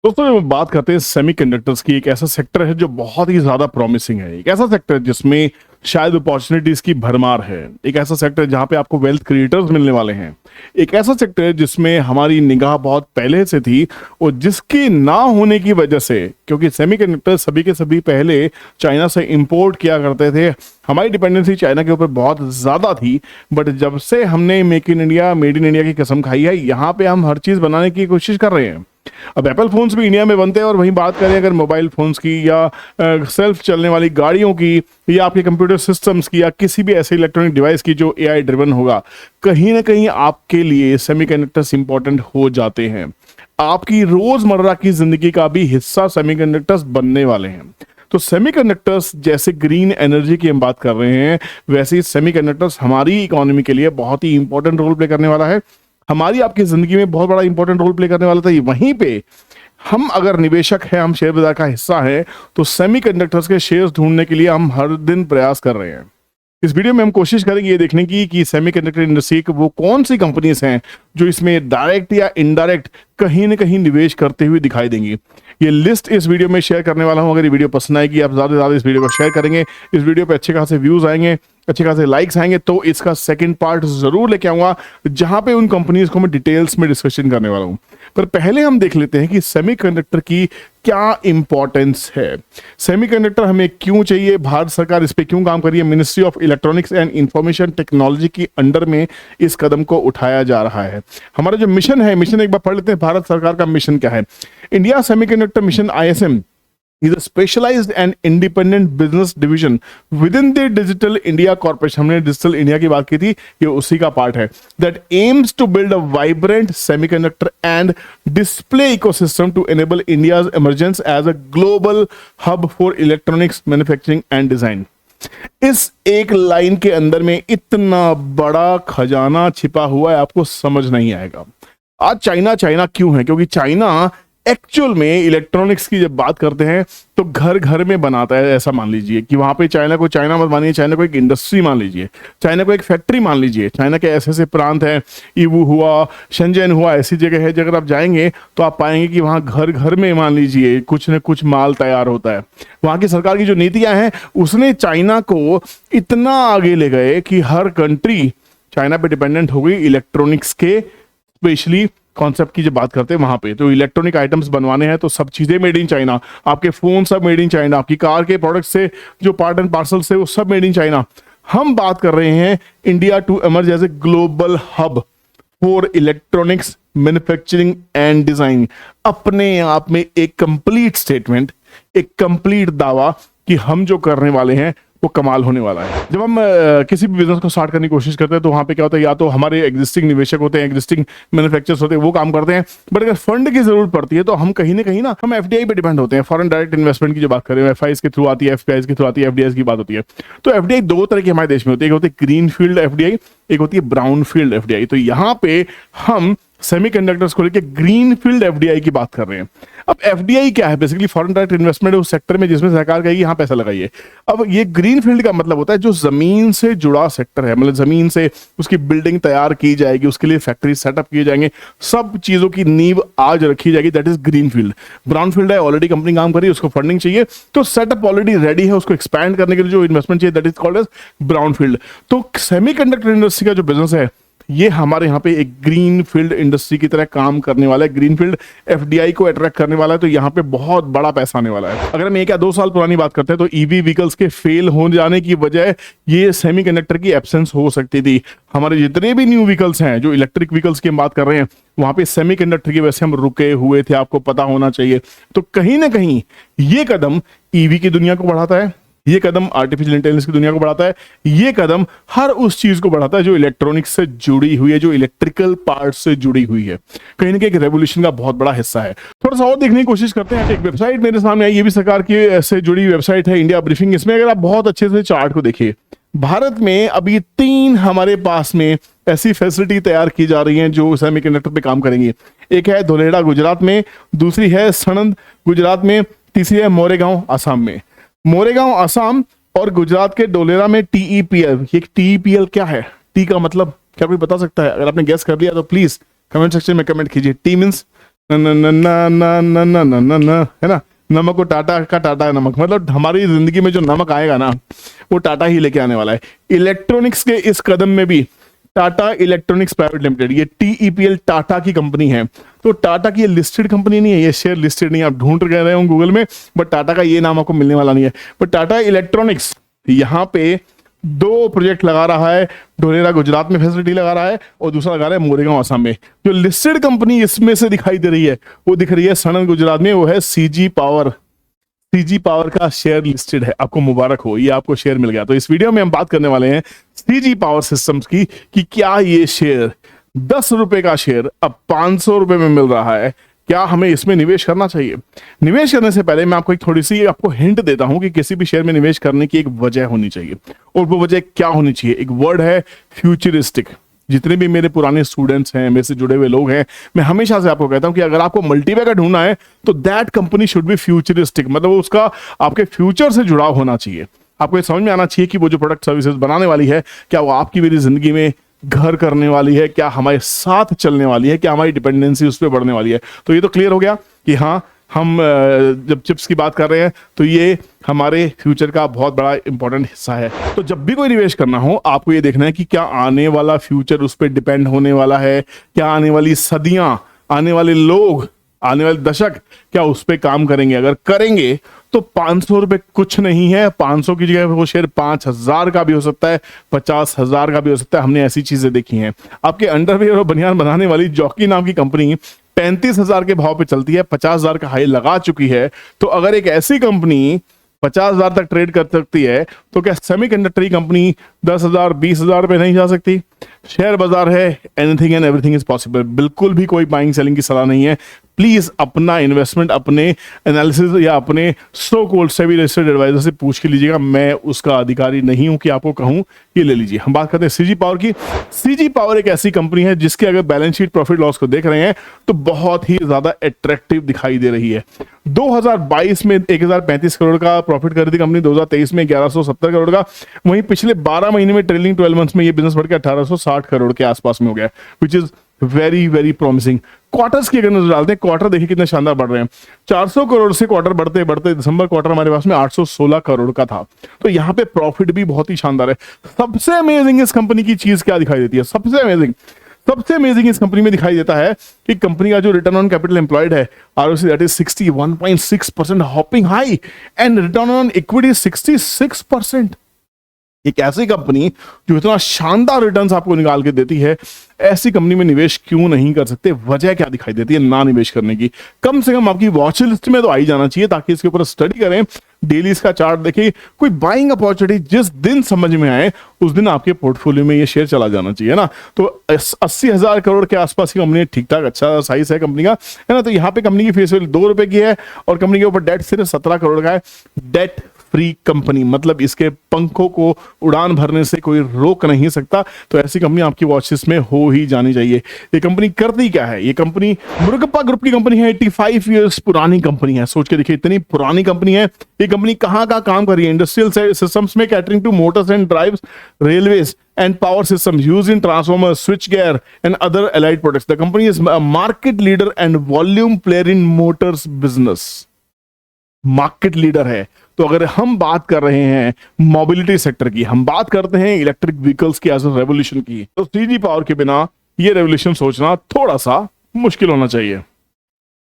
दोस्तों जब हम बात करते हैं सेमीकंडक्टर्स की, एक ऐसा सेक्टर है जो बहुत ही ज्यादा प्रॉमिसिंग है। एक ऐसा सेक्टर जिसमें शायद अपॉर्चुनिटीज की भरमार है। एक ऐसा सेक्टर जहां पे आपको वेल्थ क्रिएटर्स मिलने वाले हैं। एक ऐसा सेक्टर जिसमें हमारी निगाह बहुत पहले से थी और जिसके ना होने की वजह से, क्योंकि सेमीकंडक्टर सभी के सभी पहले चाइना से इंपोर्ट किया करते थे, हमारी डिपेंडेंसी चाइना के ऊपर बहुत ज्यादा थी। बट जब से हमने make in India, made in India की कसम खाई है, यहाँ पे हम हर चीज बनाने की कोशिश कर रहे हैं। अब एप्पल फोन्स भी इंडिया में बनते हैं, और वहीं बात करें अगर मोबाइल फोन्स की या सेल्फ चलने वाली गाड़ियों की या आपके कंप्यूटर सिस्टम्स की या किसी भी ऐसे इलेक्ट्रॉनिक डिवाइस की जो एआई ड्रिवन होगा, कहीं ना कहीं आपके लिए सेमीकंडक्टर्स इंपॉर्टेंट हो जाते हैं। आपकी रोजमर्रा की जिंदगी का भी हिस्सा सेमीकंडक्टर्स बनने वाले हैं। तो सेमीकंडक्टर्स जैसे ग्रीन एनर्जी की हम बात कर रहे हैं, वैसे ही सेमीकंडक्टर्स हमारी इकोनॉमी के लिए बहुत ही इंपॉर्टेंट रोल प्ले करने वाला है। हमारी आपकी जिंदगी में बहुत बड़ा इंपॉर्टेंट रोल प्ले करने वाला था। वहीं पे हम अगर निवेशक हैं, हम शेयर बाजार का हिस्सा है, तो सेमीकंडक्टर्स के शेयर्स ढूंढने के लिए हम हर दिन प्रयास कर रहे हैं। इस वीडियो में हम कोशिश करेंगे ये देखने की कि सेमीकंडक्टर इंडस्ट्री की वो कौन सी कंपनीज हैं जो इसमें डायरेक्ट या इनडायरेक्ट कहीं ना कहीं निवेश करते हुए दिखाई देंगी। ये लिस्ट इस वीडियो में शेयर करने वाला हूं। अगर ये वीडियो पसंद आएगी, आप ज्यादा से ज्यादा इस वीडियो को शेयर करेंगे, इस वीडियो पे अच्छे खासे व्यूज आएंगे, अच्छे खासे लाइक्स आएंगे, तो इसका सेकंड पार्ट जरूर लेके आऊंगा जहां पे उन कंपनीज को मैं डिटेल्स में डिस्कशन करने वाला हूं। पर पहले हम देख लेते हैं कि सेमीकंडक्टर की क्या इंपॉर्टेंस है। सेमीकंडक्टर हमें क्यों चाहिए, भारत सरकार इस पे क्यों काम कर रही है, ministry of electronics and information technology की अंडर में इस कदम को उठाया जा रहा है। हमारा जो मिशन है, मिशन एक बार पढ़ लेते हैं। भारत सरकार का मिशन क्या है? India semiconductor mission ISM is a specialized and independent business division within the Digital India Corporation। हमने डिजिटल इंडिया की बात की थी, ये उसी का पार्ट है। That aims to build a vibrant semiconductor and display ecosystem to enable India's emergence as a global hub for electronics manufacturing and design। इस एक लाइन के अंदर में इतना बड़ा खजाना छिपा हुआ है, आपको समझ नहीं आएगा। आज चाइना चाइना क्यों है? क्योंकि चाइना एक्चुअल में इलेक्ट्रॉनिक्स की जब बात करते हैं तो घर घर में बनाता है। ऐसा मान लीजिए कि वहां पे चाइना को चाइना मत मानिए, चाइना को एक इंडस्ट्री मान लीजिए, चाइना को एक फैक्ट्री मान लीजिए। चाइना के ऐसे ऐसे प्रांत हैं, ईवू हुआ, शंजन हुआ, ऐसी जगह है जगह आप जाएंगे तो आप पाएंगे कि वहां घर घर में मान लीजिए कुछ न कुछ माल तैयार होता है। वहां की सरकार की जो नीतियां हैं, उसने चाइना को इतना आगे ले गए कि हर कंट्री चाइना पे डिपेंडेंट हो गई इलेक्ट्रॉनिक्स के, स्पेशली कॉन्सेप्ट की जब बात करते हैं वहां पे। तो इलेक्ट्रॉनिक आइटम्स बनवाने हैं तो सब चीजें मेड इन चाइना, आपके फोन सब मेड इन चाइना, आपकी कार के प्रोडक्ट से जो पार्ट एंड पार्सल से वो सब मेड इन चाइना। हम बात कर रहे हैं India to emerge as a global hub for electronics manufacturing and design. अपने आप में एक कंप्लीट स्टेटमेंट, एक कंप्लीट दावा कि हम जो करने वाले हैं वो कमाल होने वाला है। जब हम किसी भी बिजनेस को स्टार्ट करने की कोशिश करते हैं तो वहां पे क्या होता है, या तो हमारे एग्जिस्टिंग निवेशक होते हैं, एग्जिस्टिंग मैन्युफैक्चरर्स होते हैं, वो काम करते हैं। बट अगर फंड की जरूरत पड़ती है तो हम कहीं ना हम FDI पे डिपेंड होते हैं। फॉरेन डायरेक्ट इन्वेस्टमेंट की जो बात करें, FIs के थ्रू आती है, FPIs के थ्रू आती है, FDIs की बात होती है। तो FDI दो तरह की हमारे देश में होती है, एक होती है ग्रीन फील्ड FDI, एक होती है ब्राउन फील्ड FDI। तो यहाँ पे हम सेमीकंडक्टर्स को लेकर ग्रीन फील्ड FDI की बात कर रहे हैं। अब FDI क्या है? बेसिकली फॉरेन डायरेक्ट इन्वेस्टमेंट उस सेक्टर में जिसमें सरकार कहेगी यहाँ पैसा लगाइए। अब ये ग्रीन फील्ड का मतलब होता है जो जमीन से जुड़ा सेक्टर है, मतलब जमीन से उसकी बिल्डिंग तैयार की जाएगी, उसके लिए फैक्ट्री सेटअप किए जाएंगे, सब चीजों की नींव आज रखी जाएगी, that is green field. Brown field है, ऑलरेडी कंपनी काम कर रही है, उसको फंडिंग चाहिए, तो सेटअप ऑलरेडी रेडी है, उसको एक्सपैंड करने के लिए जो इन्वेस्टमेंट चाहिए, that is called as brown field. तो सेमीकंडक्टर इंडस्ट्री का जो बिजनेस है, ये हमारे यहाँ पे एक ग्रीन फील्ड इंडस्ट्री की तरह काम करने वाला है। ग्रीन फील्ड FDI को अट्रैक्ट करने वाला है, तो यहाँ पे बहुत बड़ा पैसा आने वाला है। अगर हम 1 या 2 साल पुरानी बात करते हैं तो EV व्हीकल्स के फेल हो जाने की वजह ये सेमीकंडक्टर की एब्सेंस हो सकती थी। हमारे जितने भी न्यू व्हीकल्स हैं, जो इलेक्ट्रिक व्हीकल्स की हम बात कर रहे हैं, वहां पे सेमीकंडक्टर की वजह से हम रुके हुए थे, आपको पता होना चाहिए। तो कहीं ना कहीं ये कदम EV की दुनिया को बढ़ाता है, ये कदम आर्टिफिशियल इंटेलिजेंस की दुनिया को बढ़ाता है, ये कदम हर उस चीज को बढ़ाता है जो इलेक्ट्रॉनिक्स से जुड़ी हुई है, जो इलेक्ट्रिकल पार्ट से जुड़ी हुई है। कहीं ना कहीं एक रेवोल्यूशन का बहुत बड़ा हिस्सा है। थोड़ा सा और देखने की कोशिश करते हैं। एक वेबसाइट मेरे सामने आई, ये भी सरकार की से जुड़ी वेबसाइट है, इंडिया ब्रीफिंग। इसमें अगर आप बहुत अच्छे से चार्ट को देखिए, भारत में अभी 3 हमारे पास में ऐसी फैसिलिटी तैयार की जा रही हैं जो सेमीकंडक्टर पे काम करेंगी। एक है धोलेड़ा गुजरात में, दूसरी है सणंद गुजरात में, तीसरी है मोरेगांव असम में। मोरेगांव असम और गुजरात के डोलेरा में TEPL। ये TEPL क्या है? टी का मतलब क्या कोई बता सकता है? अगर आपने गेस कर लिया तो प्लीज कमेंट सेक्शन में कमेंट कीजिए। टी मींस न न न न न न न न न, है ना। नमक को टाटा का टाटा नमक, मतलब हमारी जिंदगी में जो नमक आएगा ना वो टाटा ही लेके आने वाला है। इलेक्ट्रॉनिक्स के इस कदम में भी टाटा इलेक्ट्रॉनिक्स प्राइवेट लिमिटेड, ये टीईपीएल टाटा की कंपनी है। तो टाटा की ये लिस्टेड कंपनी नहीं है, ये शेयर लिस्टेड नहीं है, आप ढूंढ रहे हो गूगल में, बट टाटा का ये नाम आपको मिलने वाला नहीं है। बट टाटा इलेक्ट्रॉनिक्स यहाँ पे दो प्रोजेक्ट लगा रहा है, ढोलेरा गुजरात में फैसिलिटी लगा रहा है और दूसरा लगा रहा है मोरेगांव असम में। जो लिस्टेड कंपनी इसमें से दिखाई दे रही है वो दिख रही है सनन गुजरात में, वो है सीजी पावर। सीजी पावर का शेयर लिस्टेड है, आपको मुबारक हो, ये आपको शेयर मिल गया। तो इस वीडियो में हम बात करने वाले हैं सीजी पावर सिस्टम्स की कि क्या ये शेयर 10 रुपए का शेयर अब 500 रुपए में मिल रहा है, क्या हमें इसमें निवेश करना चाहिए। निवेश करने से पहले मैं आपको एक थोड़ी सी आपको हिंट देता हूं कि किसी भी शेयर में निवेश करने की एक वजह होनी चाहिए, और वो वजह क्या होनी चाहिए। एक वर्ड है फ्यूचरिस्टिक। जितने भी मेरे पुराने स्टूडेंट्स हैं, मेरे से जुड़े हुए लोग हैं, मैं हमेशा से आपको कहता हूं कि अगर आपको मल्टीबैगर ढूंढना है तो that company should be futuristic, मतलब उसका आपके फ्यूचर से जुड़ाव होना चाहिए। आपको ये समझ में आना चाहिए कि वो जो प्रोडक्ट सर्विसेज बनाने वाली है, क्या वो आपकी मेरी जिंदगी में घर करने वाली है, क्या हमारे साथ चलने वाली है, क्या हमारी डिपेंडेंसी उस पर बढ़ने वाली है। तो ये तो क्लियर हो गया कि हाँ, हम जब चिप्स की बात कर रहे हैं तो ये हमारे फ्यूचर का बहुत बड़ा इंपॉर्टेंट हिस्सा है। तो जब भी कोई निवेश करना हो आपको ये देखना है कि क्या आने वाला फ्यूचर उस पर डिपेंड होने वाला है, क्या आने वाली सदियां, आने वाले लोग, आने वाले दशक क्या उस पर काम करेंगे। अगर करेंगे तो 500 रुपए कुछ नहीं है, 500 की जगह वो शेयर 5000 का भी हो सकता है, 50,000 का भी हो सकता है। हमने ऐसी चीजें देखी हैं। आपके अंडरवियर और बनियान बनाने वाली जॉकी नाम की कंपनी 35,000 के भाव पे चलती है, 50,000 का हाई लगा चुकी है। तो अगर एक ऐसी कंपनी 50,000 तक ट्रेड कर सकती है तो क्या सेमीकंडक्टर कंपनी 10,000 20,000 पे नहीं जा सकती। शेयर बाजार है, anything and everything is possible. बिल्कुल भी कोई बाइंग सेलिंग की सलाह नहीं है। प्लीज अपना इन्वेस्टमेंट अपने एनालिसिस या अपने so called SEBI registered advisor से पूछ के लीजिएगा। मैं उसका अधिकारी नहीं हूं कि आपको कहूं ये ले लीजिए। हम बात करते हैं सीजी पावर की। सीजी पावर एक ऐसी कंपनी है जिसके अगर बैलेंस शीट प्रॉफिट लॉस को देख रहे हैं तो बहुत ही ज्यादा अट्रैक्टिव दिखाई दे रही है। 2022 में 1035 करोड़ का प्रॉफिट कर रही थी कंपनी, 2023 में 1170 करोड़ का। वहीं पिछले 12 महीने में ट्रेलिंग 12 मंथ्स में ये बिजनेस बढ़ के 1860 करोड़ के आसपास में हो गया, which is very very promising. Quarters की अगर नजर डालते हैं, क्वार्टर देखिए कितने शानदार बढ़ रहे हैं। 400 करोड़ से क्वार्टर बढ़ते बढ़ते दिसंबर क्वार्टर हमारे पास में 816 करोड़ का था। तो यहां पे प्रॉफिट भी बहुत ही शानदार है। सबसे अमेजिंग इस कंपनी की चीज क्या दिखाई देती है, सबसे अमेजिंग इस कंपनी में दिखाई देता है कि कंपनी का जो रिटर्न ऑन कैपिटल एम्प्लॉयड है, ROC, that is 61.6%, hopping high, and return on equity 66%। एक ऐसी कंपनी जो इतना शानदार रिटर्न्स आपको निकाल के देती है, ऐसी कंपनी में निवेश क्यों नहीं कर सकते। वजह क्या दिखाई देती है ना निवेश करने की। कम से कम आपकी वॉच लिस्ट में तो आई जाना चाहिए, ताकि इसके ऊपर स्टडी करें, डेली इसका चार्ट देखें, कोई बाइंग अपॉर्चुनिटी जिस दिन समझ में आए उस दिन आपके पोर्टफोलियो में ये शेयर चला जाना चाहिए ना। तो 80,000 करोड़ के आसपास की कंपनी, ठीक ठाक अच्छा साइज है कंपनी का, है ना। तो यहाँ पे कंपनी की फेस वैल्यू 2 रुपए की है और कंपनी के ऊपर डेट सिर्फ 17 करोड़ का है। डेट फ्री कंपनी, मतलब इसके पंखों को उड़ान भरने से कोई रोक नहीं सकता। तो ऐसी कंपनी आपकी वॉच लिस्ट में हो ही जानी चाहिए। ये कंपनी करती क्या है, ये कंपनी मुरुगप्पा ग्रुप की कंपनी है, 85 इयर्स पुरानी कंपनी है। सोच के देखिए इतनी पुरानी कंपनी है। ये कंपनी कहां का काम कर रही है, इंडस्ट्रियल सिस्टम्स में, catering to motors and drives, railways and power systems used in transformers, switchgear and other allied products. The company is a market leader and volume player in motors business. Market leader है। तो अगर हम बात कर रहे हैं mobility sector की, हम बात करते हैं इलेक्ट्रिक व्हीकल्स की एज अ रेवोल्यूशन की, तो सीजी पावर के बिना ये रेवोल्यूशन सोचना थोड़ा सा मुश्किल होना चाहिए।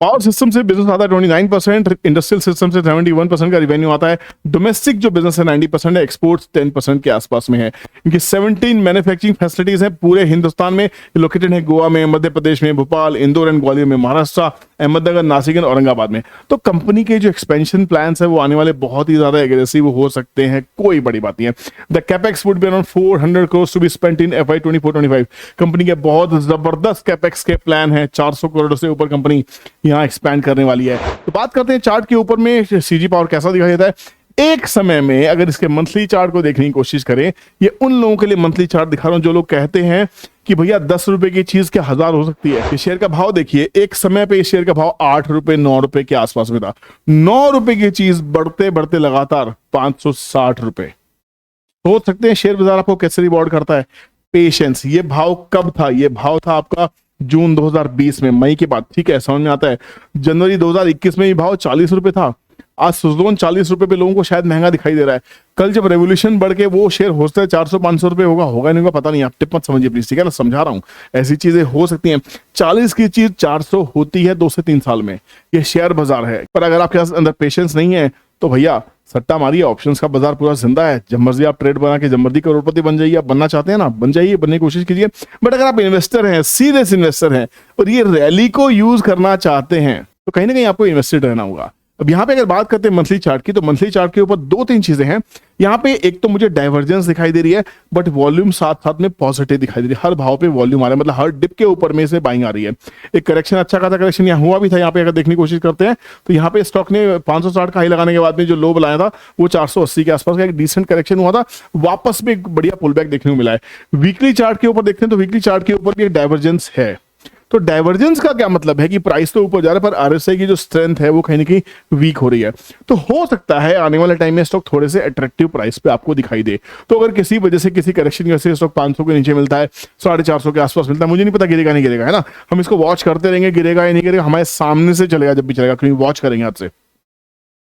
पावर सिस्टम से बिजनेस आता है 29%, इंडस्ट्रियल सिस्टम से 71% का रिवेन्यू आता है। डोमेस्टिक जो बिजनेस है 90% है, एक्सपोर्ट्स 10% के आसपास में है। इनकी 17 मैन्युफैक्चरिंग फैसिलिटीज हैं पूरे हिंदुस्तान में, लोकेटेड है गोवा में, मध्य प्रदेश में, भोपाल, इंदौर एंड ग्वालियर में, महाराष्ट्र, अहमदनगर, नासिक एंड औरंगाबाद में। तो कंपनी के जो एक्सपेंशन प्लान्स है वो आने वाले बहुत ही ज्यादा एग्रेसिव हो सकते हैं, कोई बड़ी बात नहीं है। The capex would be around 400 crore to be spent in FY 24-25। Company के बहुत जबरदस्त कैपेक्स के प्लान है, 400 करोड़ से ऊपर कंपनी यहाँ एक्सपैंड करने वाली है। तो बात करते हैं चार्ट के ऊपर में सीजी पावर कैसा दिखाई देता है। एक समय में अगर इसके मंथली चार्ट को देखने की कोशिश करें, ये उन लोगों के लिए मंथली चार्ट दिखा रहा हूं जो लोग कहते हैं कि भैया 10 रुपए की चीज क्या 1000 हो सकती है। शेयर का भाव देखिए, एक समय पे शेयर का भाव 8 रुपए 9 रुपए के आसपास में था। 9 रुपए की चीज बढ़ते बढ़ते लगातार 560 रुपए। सोच सकते हैं शेयर बाजार आपको कैसे रिवॉर्ड करता है। पेशेंस। ये भाव कब था, ये भाव था आपका जून 2020 में, मई के बाद, ठीक है, समझ में आता है। जनवरी 2021 में ये भाव 40 रुपए था, आज सोचो 40 रुपए पे लोगों को शायद महंगा दिखाई दे रहा है। कल जब रेवोल्यूशन बढ़ के वो शेयर हो सकता है 400-500 रुपए होगा नहीं होगा पता नहीं, आप टिप मत समझिए प्लीज, ठीक है ना, समझा रहा हूँ, ऐसी चीजें हो सकती हैं। 40 की चीज 400 होती है 2 से 3 साल में, ये शेयर बाजार है। पर अगर आपके पास अंदर पेशेंस नहीं है तो भैया सट्टा मारिए, ऑप्शंस का बाजार पूरा जिंदा है, जब मर्जी आप ट्रेड बना के जब मर्जी करोड़पति बन जाइए। आप बनना चाहते हैं ना, बन जाइए, बनने की कोशिश कीजिए। बट अगर आप इन्वेस्टर हैं, सीरियस इन्वेस्टर हैं और ये रैली को यूज करना चाहते हैं तो कहीं ना कहीं आपको इन्वेस्टेड रहना होगा। अब यहाँ पे अगर बात करते हैं मंथली चार्ट की, तो मंथली चार्ट के ऊपर 2-3 चीजें हैं यहाँ पे। एक तो मुझे डाइवर्जेंस दिखाई दे रही है, बट वॉल्यूम साथ साथ में पॉजिटिव दिखाई दे रही है। हर भाव पे वॉल्यूम आ रहा है, मतलब हर डिप के ऊपर में से बाइंग आ रही है। एक करेक्शन, अच्छा खासा करेक्शन यहाँ हुआ भी था। यहाँ पे अगर देखने की कोशिश करते हैं तो यहाँ पे स्टॉक ने 560 का हाई लगाने के बाद में जो लो बनाया था वो 480 के आसपास का एक डिसेंट करेक्शन हुआ था, वापस में एक बढ़िया पुल बैक देखने को मिला है। वीकली चार्ट के ऊपर देखते हैं तो वीकली चार्ट के ऊपर भी एक डाइवर्जेंस है। तो डाइवर्जेंस का क्या मतलब है कि प्राइस तो ऊपर जा रहा है पर आरएसआई की जो स्ट्रेंथ है वो कहीं ना कहीं वीक हो रही है। तो हो सकता है आने वाले टाइम में स्टॉक थोड़े से अट्रैक्टिव प्राइस पे आपको दिखाई दे। तो अगर किसी वजह से किसी करेक्शन की वजह से स्टॉक 500 के नीचे मिलता है, 450 के आसपास मिलता है, मुझे नहीं पता गिरेगा नहीं गिरेगा, है ना, हम इसको वॉच करते रहेंगे, गिरेगा या नहीं गिरेगा हमारे सामने से चलेगा जब भी चलेगा, क्योंकि वॉच करेंगे आपसे।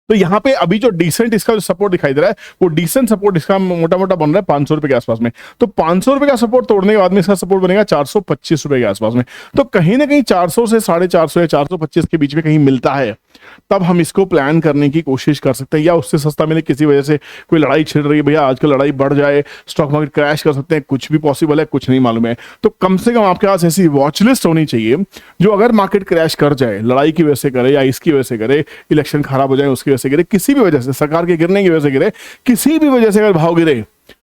तो यहाँ पे अभी जो डिसेंट इसका जो सपोर्ट दिखाई दे रहा है वो डिसेंट सपोर्ट इसका मोटा मोटा बन रहा है 500 रुपए के आसपास में। तो 500 रुपए का सपोर्ट तोड़ने के बाद में इसका सपोर्ट बनेगा 425 रुपए के आसपास में। तो कहीं ना कहीं 400 से 450 या 425 के बीच में कहीं मिलता है, तब हम इसको प्लान करने की कोशिश कर सकते हैं। या उससे सस्ता मिले, किसी वजह से कोई लड़ाई छिड़ रही है, भैया आजकल लड़ाई बढ़ जाए, स्टॉक मार्केट क्रैश कर सकते हैं, कुछ भी पॉसिबल है, कुछ नहीं मालूम है। तो कम से कम आपके पास ऐसी वॉच लिस्ट होनी चाहिए जो अगर मार्केट क्रैश कर जाए, लड़ाई की वजह से करे या इसकी वजह से करे, इलेक्शन खराब हो जाए उसकी वजह से गिरे, किसी भी वजह से, सरकार के गिरने की वजह से गिरे, किसी भी वजह से अगर भाव गिरे,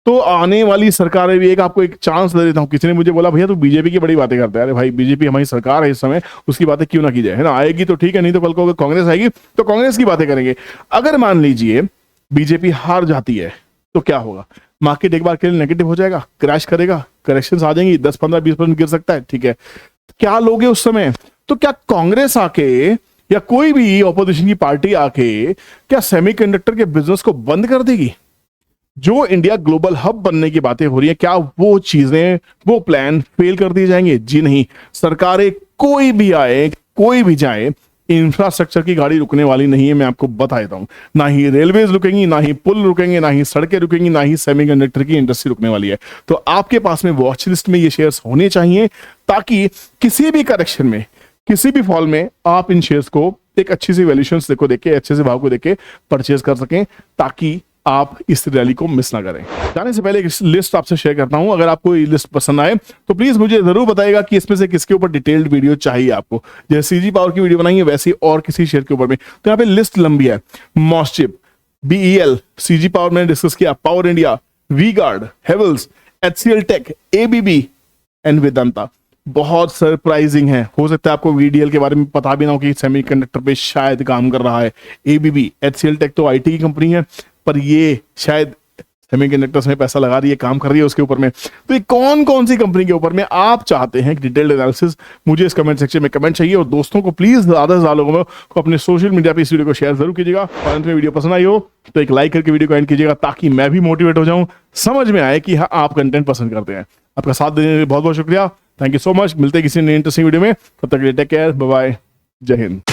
तो आने वाली सरकारें भी, एक आपको एक चांस दे देता हूं। किसी ने मुझे बोला भैया तू बीजेपी की बड़ी बातें करता है। अरे भाई बीजेपी हमारी सरकार है इस समय, उसकी बातें क्यों ना की जाए, है ना, आएगी तो ठीक है, नहीं तो कल को अगर कांग्रेस आएगी तो कांग्रेस की बातें करेंगे। अगर मान लीजिए बीजेपी हार जाती है तो क्या होगा, मार्केट एक बार के लिए नेगेटिव हो जाएगा, क्रैश करेगा, करेक्शंस आ जाएंगी, 10-15-20% गिर सकता है, ठीक है, क्या लोगे उस समय? तो क्या कांग्रेस आके या कोई भी ऑपोजिशन की पार्टी आके क्या सेमीकंडक्टर के बिजनेस को बंद कर देगी? जो इंडिया ग्लोबल हब बनने की बातें हो रही है, क्या वो चीजें, वो प्लान फेल कर दिए जाएंगे? जी नहीं। सरकारें कोई भी आए, कोई भी जाए, इंफ्रास्ट्रक्चर की गाड़ी रुकने वाली नहीं है, मैं आपको बता देता हूं। ना ही रेलवेज रुकेंगी, ना ही पुल रुकेंगे, ना ही सड़कें रुकेंगी, ना ही सेमीकंडक्टर की इंडस्ट्री रुकने वाली है। तो आपके पास में वॉच लिस्ट में ये शेयर्स होने चाहिए, ताकि किसी भी करेक्शन में, किसी भी फॉल में आप इन शेयर्स को एक अच्छी सी वैल्यूएशन को देके, अच्छे से भाव को देके परचेज कर सकें, ताकि आप इस रैली को मिस ना करें। जाने से पहले एक लिस्ट आपसे शेयर करता हूं। अगर आपको ये लिस्ट पसंद आए तो प्लीज मुझे जरूर बताइएगा कि इसमें से किसके ऊपर डिटेल्ड वीडियो चाहिए आपको। जैसे सीजी पावर की वीडियो बनाई है वैसी और किसी शेयर के ऊपर में। तो यहाँ पे लिस्ट लंबी है। मॉस्चिप, बीईएल, सीजी पावर मैंने डिस्कस किया, पावर इंडिया, वी गार्ड, हेवल्स, एचसीएल टेक, एबीबी एंड वेदांता। बहुत सरप्राइजिंग है, हो सकता है आपको वीडीएल के बारे में पता भी ना हो कि सेमीकंडक्टर पे शायद काम कर रहा है। एबीबी, एचसीएल टेक तो आईटी की कंपनी है, पर ये शायद सेमीकंडक्टर्स में पैसा लगा रही है, काम कर रही है उसके ऊपर में। तो ये कौन कौन सी कंपनी के ऊपर में आप चाहते हैं डिटेल्ड एनालिसिस, मुझे इस कमेंट सेक्शन में कमेंट चाहिए। और दोस्तों को प्लीज ज्यादा से ज्यादा लोगों को अपने सोशल मीडिया पे इस वीडियो को शेयर जरूर कीजिएगा। और अंत में वीडियो पसंद आई हो तो एक लाइक करके वीडियो को एंड कीजिएगा, ताकि मैं भी मोटिवेट हो जाऊं, समझ में आए कि हाँ आप कंटेंट पसंद करते हैं। आपका साथ देने के लिए बहुत बहुत शुक्रिया, थैंक यू सो मच। मिलते हैं किसी नई इंटरेस्टिंग वीडियो में, तब तक के लिए टेक केयर, बाय बाय, जय हिंद।